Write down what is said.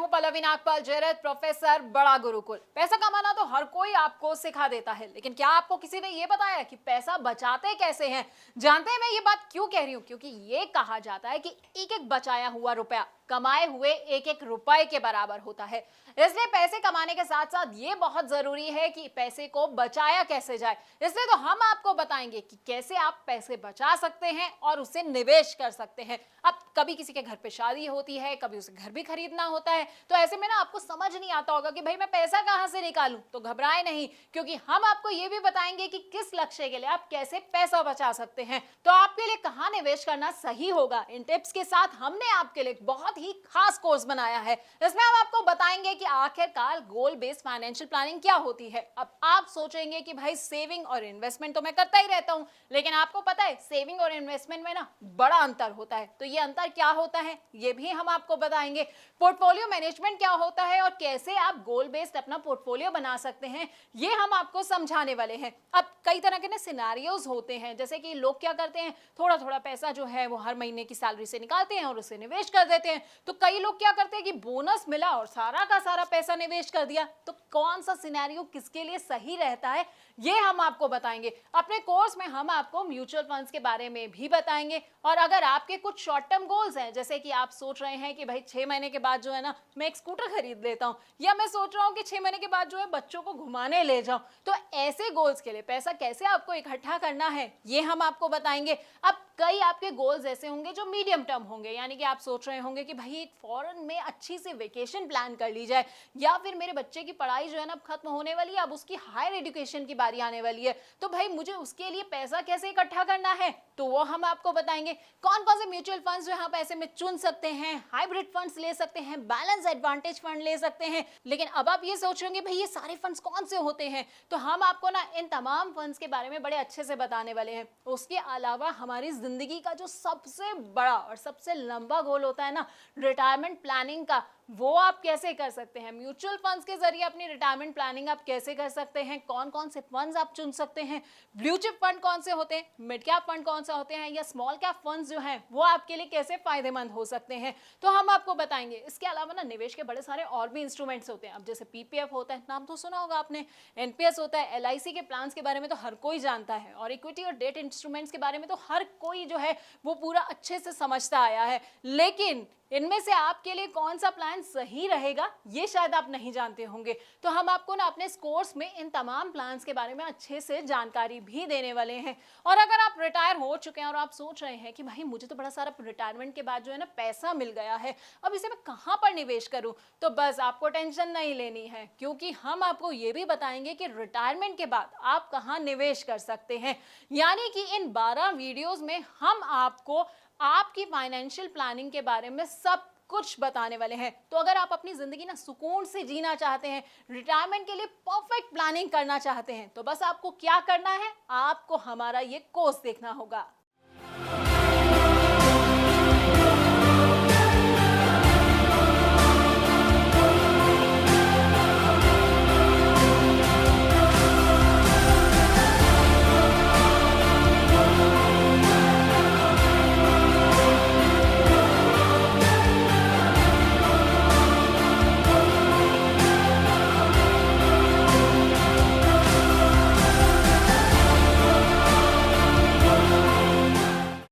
हूं पल्लवी नागपाल जयरथ, प्रोफेसर बड़ा गुरुकुल। पैसा कमाना तो हर कोई आपको सिखा देता है, लेकिन क्या आपको किसी ने ये बताया कि पैसा बचाते कैसे हैं? जानते हैं मैं ये बात क्यों कह रही हूं? क्योंकि ये कहा जाता है कि एक एक बचाया हुआ रुपया कमाए हुए एक एक रुपए के बराबर होता है। इसलिए पैसे कमाने के साथ साथ ये बहुत जरूरी है कि पैसे को बचाया कैसे जाए। इसलिए तो हम आपको बताएंगे कि कैसे आप पैसे बचा सकते हैं और उसे निवेश कर सकते हैं। अब कभी किसी के घर पे शादी होती है, कभी उसे घर भी खरीदना होता है, तो ऐसे में ना आपको समझ नहीं आता होगा कि भाई मैं पैसा कहां से निकालूं। तो घबराए नहीं, क्योंकि हम आपको ये भी बताएंगे कि किस लक्ष्य के लिए आप कैसे पैसा बचा सकते हैं, तो आपके लिए कहां निवेश करना सही होगा। इन टिप्स के साथ हमने आपके लिए बहुत ही खास कोर्स बनाया है। इसमें हम आपको बताएंगे कि आखिरकार गोल बेस्ड फाइनेंशियल प्लानिंग क्या होती है। अब आप सोचेंगे कि भाई सेविंग और इन्वेस्टमेंट तो मैं करता ही रहता हूं, लेकिन आपको पता है सेविंग और इन्वेस्टमेंट में ना बड़ा अंतर होता है। तो ये अंतर क्या होता है ये भी हम आपको बताएंगे। पोर्टफोलियो मैनेजमेंट क्या होता है और कैसे आप गोल बेस्ड अपना पोर्टफोलियो बना सकते हैं, ये हम आपको समझाने वाले हैं। अब कई तरह के ना सिनेरियोज होते हैं, जैसे कि लोग क्या करते हैं, थोड़ा थोड़ा पैसा जो है वो हर महीने की सैलरी से निकालते हैं और उसे निवेश कर देते हैं। तो कई लोग क्या करते हैं कि बोनस मिला और सारा का सारा पैसा निवेश कर दिया। तो कौन सा सिनेरियो किसके लिए सही रहता है ये हम आपको बताएंगे। अपने कोर्स में हम आपको म्यूचुअल फंड्स के बारे में भी बताएंगे। और अगर आपके कुछ शॉर्ट टर्म गोल्स हैं, जैसे कि आप सोच रहे हैं कि भाई 6 महीने के बाद जो है ना मैं एक स्कूटर खरीद लेता हूं, या मैं सोच रहा हूं कि 6 महीने के बाद जो है बच्चों को घुमाने ले जाऊं, तो ऐसे गोल्स के लिए पैसा कैसे आपको इकट्ठा करना है ये हम आपको बताएंगे। अब कई आपके गोल्स ऐसे होंगे जो मीडियम टर्म होंगे, यानी कि आप सोच रहे होंगे कि भाई एक फॉरेन में अच्छी सी वेकेशन प्लान कर ली जाए, या फिर मेरे बच्चे की पढ़ाई जो है ना खत्म होने वाली है, अब उसकी हायर एजुकेशन की बारी आने वाली है, तो भाई मुझे उसके लिए पैसा कैसे इकट्ठा करना है, तो वो हम आपको बताएंगे। कौन कौन से म्यूचुअल फंड्स जो आप ऐसे में चुन सकते हैं, हाइब्रिड फंड्स ले सकते हैं, बैलेंस एडवांटेज फंड ले सकते हैं। लेकिन अब आप ये सोच रहे होंगे भाई ये सारे फंड्स कौन से होते हैं, तो हम आपको ना इन तमाम फंड्स के बारे में बड़े अच्छे से बताने वाले हैं। उसके अलावा हमारी जिंदगी का जो सबसे बड़ा और सबसे लंबा गोल होता है ना रिटायरमेंट प्लानिंग का, वो आप कैसे कर सकते हैं। म्यूचुअल फंड्स के जरिए अपनी रिटायरमेंट प्लानिंग आप कैसे कर सकते हैं, कौन कौन से फंड्स आप चुन सकते हैं, ब्लू चिप फंड कौन से होते हैं, मिड कैप फंड कौन सा होते हैं, या स्मॉल कैप फंड्स जो हैं वो आपके लिए कैसे फायदेमंद हो सकते हैं, तो हम आपको बताएंगे। इसके अलावा ना निवेश के बड़े सारे और भी इंस्ट्रूमेंट्स होते हैं। अब जैसे पीपीएफ होता है, नाम तो सुना होगा आपने, एनपीएस होता है, एलआईसी के प्लान के बारे में तो हर कोई जानता है, और इक्विटी और डेट इंस्ट्रूमेंट्स के बारे में तो हर कोई जो है वो पूरा अच्छे से समझता आया है। लेकिन इनमें से आपके लिए कौन सा प्लान सही रहेगा ये शायद आप नहीं जानते होंगे। तो हम आपको ना अपने कोर्स में इन तमाम प्लान्स के बारे में अच्छे से जानकारी भी देने वाले हैं। और अगर आप रिटायर हो चुके हैं और आप सोच रहे हैं कि भाई मुझे तो बड़ा सारा रिटायरमेंट के बाद जो है ना पैसा मिल गया है, अब इसे मैं कहां पर निवेश करूं, तो बस आपको टेंशन नहीं लेनी है, क्योंकि हम आपको ये भी बताएंगे कि रिटायरमेंट के बाद आप कहां निवेश कर सकते हैं। यानी कि इन 12 वीडियोस में हम आपको आपकी फाइनेंशियल प्लानिंग के बारे में सब कुछ बताने वाले हैं। तो अगर आप अपनी जिंदगी ना सुकून से जीना चाहते हैं, रिटायरमेंट के लिए परफेक्ट प्लानिंग करना चाहते हैं, तो बस आपको क्या करना है, आपको हमारा ये कोर्स देखना होगा।